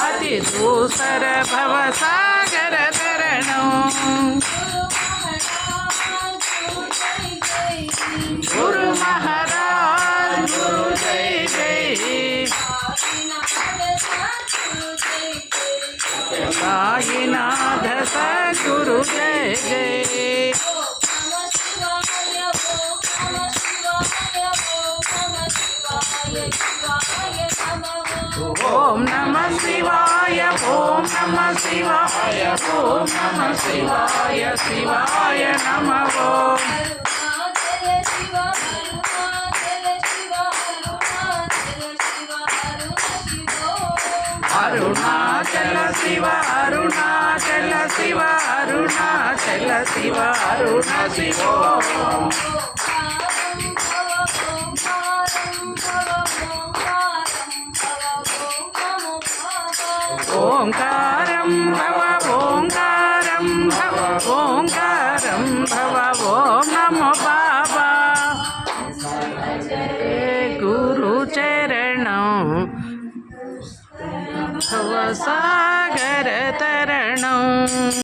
अति दूसर भव सागर तरणं गुरु महाराज गुरु जय जय साईनाथ सद्गुरु जय जय ओम नमः शिवाय ओम नमः शिवाय ओम नमः शिवाय शिवाय नमः अरुणाचल शिव अरुणाचल शिव अरुणाचल शिव अरुण शिव ओंकारं भव ओंकारं भव ओंकारं भव ओम नमो बाबा गुरु चरणं भव सागर तरणं।